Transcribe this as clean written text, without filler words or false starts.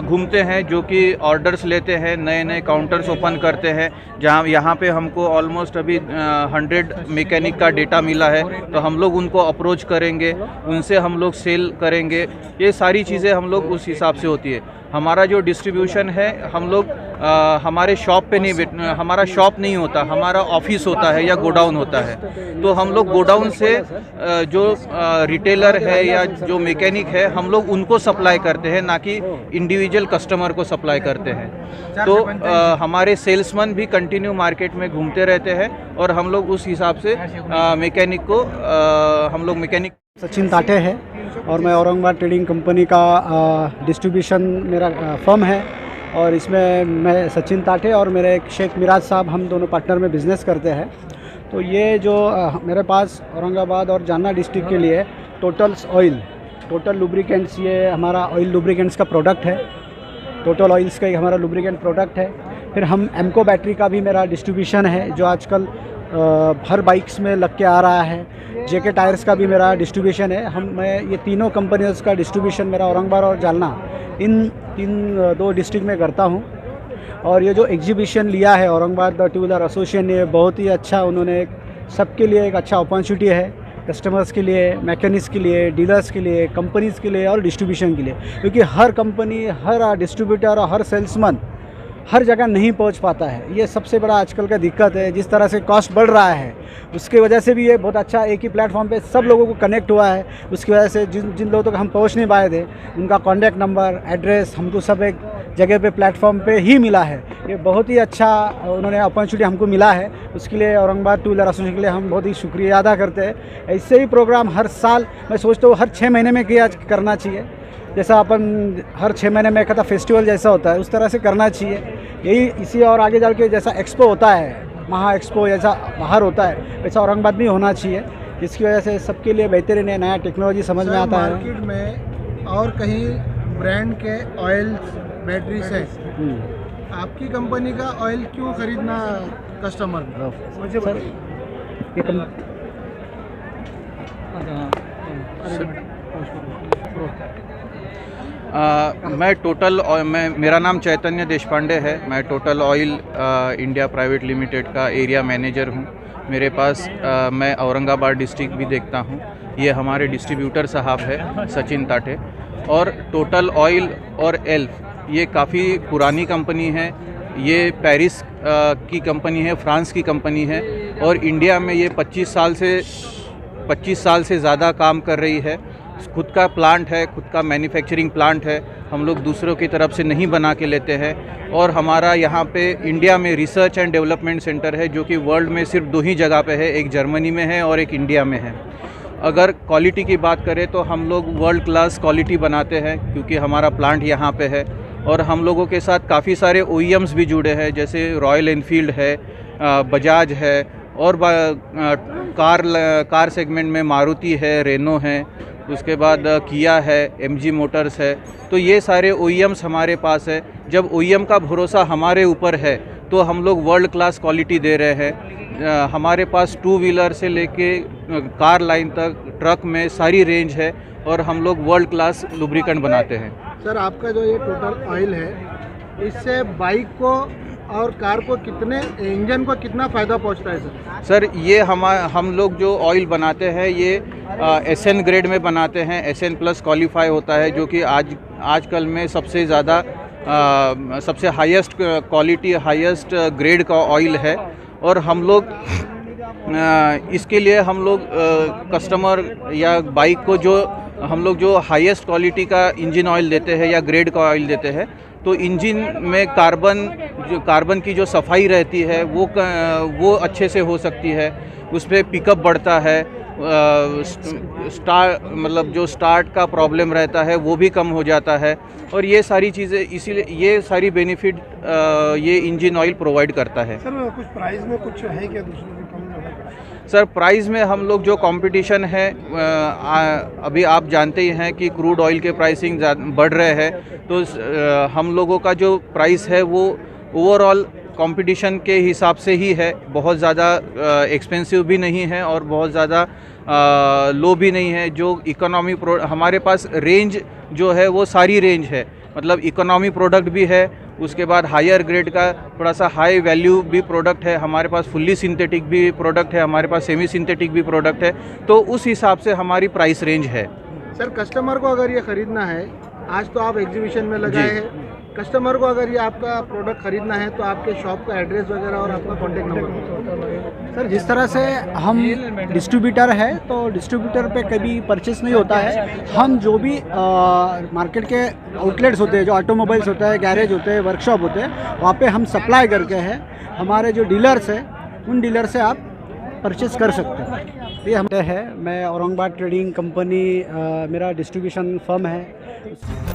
घूमते हैं, जो कि ऑर्डर्स लेते हैं, नए नए काउंटर्स ओपन करते हैं। जहाँ यहाँ पे हमको ऑलमोस्ट अभी 100 मैकेनिक का डेटा मिला है, तो हम लोग उनको अप्रोच करेंगे, उनसे हम लोग सेल करेंगे। ये सारी चीज़ें हम लोग उस हिसाब से होती है। हमारा जो डिस्ट्रीब्यूशन है, हम लोग हमारे शॉप पे नहीं हमारा शॉप नहीं होता, हमारा ऑफिस होता है या गोडाउन होता है। तो हम लोग गोडाउन से जो रिटेलर है या जो मैकेनिक है, हम लोग उनको सप्लाई करते हैं, ना कि इंडिविजुअल कस्टमर को सप्लाई करते हैं। तो हमारे सेल्समैन भी कंटिन्यू मार्केट में घूमते रहते हैं और हम लोग उस हिसाब से मैकेनिक को हम लोग मैकेनिक। सचिन ताटे है और मैं औरंगाबाद ट्रेडिंग कंपनी का डिस्ट्रीब्यूशन मेरा फर्म है, और इसमें मैं सचिन ताटे और मेरे एक शेख मिराज साहब, हम दोनों पार्टनर में बिज़नेस करते हैं। तो ये जो मेरे पास औरंगाबाद और जालना डिस्ट्रिक्ट के लिए टोटल लुब्रिकेंट्स, ये हमारा ऑयल लुब्रिकेंट्स का प्रोडक्ट है। टोटल ऑयल्स का ही हमारा लुब्रिकेंट प्रोडक्ट है। फिर हम एमको बैटरी का भी मेरा डिस्ट्रीब्यूशन है, जो आजकल हर बाइक्स में लग के आ रहा है। जेके टायर्स का भी मेरा डिस्ट्रीब्यूशन है। मैं ये तीनों कंपनीज का डिस्ट्रीब्यूशन मेरा औरंगाबाद और जालना, इन दो डिस्ट्रिक्ट में करता हूँ। और ये जो एग्जीबिशन लिया है औरंगाबाद टू व्हीलर एसोसिएशन ने, बहुत ही अच्छा, उन्होंने सबके लिए एक अच्छा अपॉर्चुनिटी है, कस्टमर्स के लिए, मैकेनिक्स के लिए, डीलर्स के लिए, कंपनीज़ के लिए और डिस्ट्रीब्यूशन के लिए। क्योंकि हर कंपनी, हर डिस्ट्रीब्यूटर और हर सेल्समैन हर जगह नहीं पहुंच पाता है। ये सबसे बड़ा आजकल का दिक्कत है। जिस तरह से कॉस्ट बढ़ रहा है, उसकी वजह से भी ये बहुत अच्छा एक ही प्लेटफॉर्म पे सब लोगों को कनेक्ट हुआ है। उसकी वजह से जिन लोगों तक हम पहुंच नहीं पाए थे, उनका कॉन्टैक्ट नंबर, एड्रेस हमको सब एक जगह पे प्लेटफॉर्म पे ही मिला है। ये बहुत ही अच्छा उन्होंने अपॉर्चुनिटी हमको मिला है। उसके लिए औरंगाबाद टू व्हीलर एसोसिएशन के लिए हम बहुत ही शुक्रिया अदा करते हैं। ऐसे ही प्रोग्राम हर साल, मैं सोचता हूँ हर 6 महीने में करना चाहिए। जैसा अपन हर 6 महीने में एक आधा फेस्टिवल जैसा होता है, उस तरह से करना चाहिए। यही इसी और आगे चल के जैसा एक्सपो होता है, महा एक्सपो जैसा बाहर होता है, वैसा औरंगाबाद में होना चाहिए, जिसकी वजह से सबके लिए बेहतरीन है, नया टेक्नोलॉजी समझ में आता है। मार्केट में और कहीं ब्रांड के ऑयल्स, बैटरीज है, आपकी कंपनी का ऑयल क्यों खरीदना कस्टमर? मुझे मेरा नाम चैतन्य देशपांडे है। मैं total oil India private limited का एरिया मैनेजर हूँ। मेरे पास मैं औरंगाबाद डिस्ट्रिक्ट भी देखता हूँ। ये हमारे डिस्ट्रीब्यूटर साहब है सचिन ताटे। और टोटल ऑयल और एल्फ, ये काफ़ी पुरानी कंपनी है। ये पेरिस की कंपनी है, फ्रांस की कंपनी है, और इंडिया में ये 25 साल से ज़्यादा काम कर रही है। खुद का प्लांट है, खुद का मैन्युफैक्चरिंग प्लांट है। हम लोग दूसरों की तरफ से नहीं बना के लेते हैं। और हमारा यहाँ पे इंडिया में रिसर्च एंड डेवलपमेंट सेंटर है, जो कि वर्ल्ड में सिर्फ 2 ही जगह पे है, एक जर्मनी में है और एक इंडिया में है। अगर क्वालिटी की बात करें तो हम लोग वर्ल्ड क्लास क्वालिटी बनाते हैं, क्योंकि हमारा प्लांट यहाँ पे है। और हम लोगों के साथ काफ़ी सारे OEMs भी जुड़े हैं, जैसे रॉयल एनफील्ड है, बजाज है, और कार सेगमेंट में मारुति है, रेनो है, उसके बाद किया है, MG मोटर्स है। तो ये सारे OEMs हमारे पास है। जब OEM का भरोसा हमारे ऊपर है, तो हम लोग वर्ल्ड क्लास क्वालिटी दे रहे हैं। हमारे पास 2 व्हीलर से लेके कार लाइन तक, ट्रक में सारी रेंज है, और हम लोग वर्ल्ड क्लास लुब्रिकेंट बनाते हैं। सर, आपका जो ये टोटल ऑयल है, इससे बाइक को और कार को इंजन को कितना फ़ायदा पहुंचता है सर? ये हम लोग जो ऑयल बनाते हैं, ये SN ग्रेड में बनाते हैं। SN+ क्वालिफाई होता है, जो कि आजकल में सबसे ज़्यादा सबसे हाईएस्ट क्वालिटी, हाईएस्ट ग्रेड का ऑयल है। और हम लोग इसके लिए हम लोग कस्टमर या बाइक को हम लोग जो हाईएस्ट क्वालिटी का इंजन ऑयल देते हैं या ग्रेड का ऑयल देते हैं, तो इंजन में कार्बन की जो सफाई रहती है, वो अच्छे से हो सकती है। उस पर पिकअप बढ़ता है, जो स्टार्ट का प्रॉब्लम रहता है वो भी कम हो जाता है। और ये सारी चीज़ें, इसीलिए ये सारी बेनिफिट ये इंजन ऑयल प्रोवाइड करता है। सर, कुछ प्राइस में कुछ है क्या दूसरों से कम? सर, प्राइस में हम लोग जो कंपटीशन है, अभी आप जानते ही हैं कि क्रूड ऑयल के प्राइसिंग बढ़ रहे हैं। तो हम लोगों का जो प्राइस है वो ओवरऑल कंपटीशन के हिसाब से ही है। बहुत ज़्यादा एक्सपेंसिव भी नहीं है और बहुत ज़्यादा लो भी नहीं है। जो इकोनॉमी हमारे पास रेंज जो है वो सारी रेंज है, मतलब इकोनॉमी प्रोडक्ट भी है, उसके बाद हायर ग्रेड का थोड़ा सा हाई वैल्यू भी प्रोडक्ट है, हमारे पास फुल्ली सिंथेटिक भी प्रोडक्ट है, हमारे पास सेमी सिंथेटिक भी प्रोडक्ट है, तो उस हिसाब से हमारी प्राइस रेंज है। सर कस्टमर को अगर ये ख़रीदना है, आज तो आप एग्जीबिशन में लगाए हैं, कस्टमर को अगर ये आपका प्रोडक्ट ख़रीदना है तो आपके शॉप का एड्रेस वगैरह और आपका कॉन्टेक्ट नंबर। सर जिस तरह से हम डिस्ट्रीब्यूटर है तो डिस्ट्रीब्यूटर पे कभी परचेस नहीं होता है। हम जो भी मार्केट के आउटलेट्स होते हैं, जो ऑटोमोबाइल्स होता है, गैरेज होते हैं, वर्कशॉप होते हैं, वहाँ पे हम सप्लाई करके हैं। हमारे जो डीलर्स हैं उन डीलर से आप परचेस कर सकते हैं। ये हम है, मैं औरंगाबाद ट्रेडिंग कंपनी मेरा डिस्ट्रीब्यूशन फर्म है।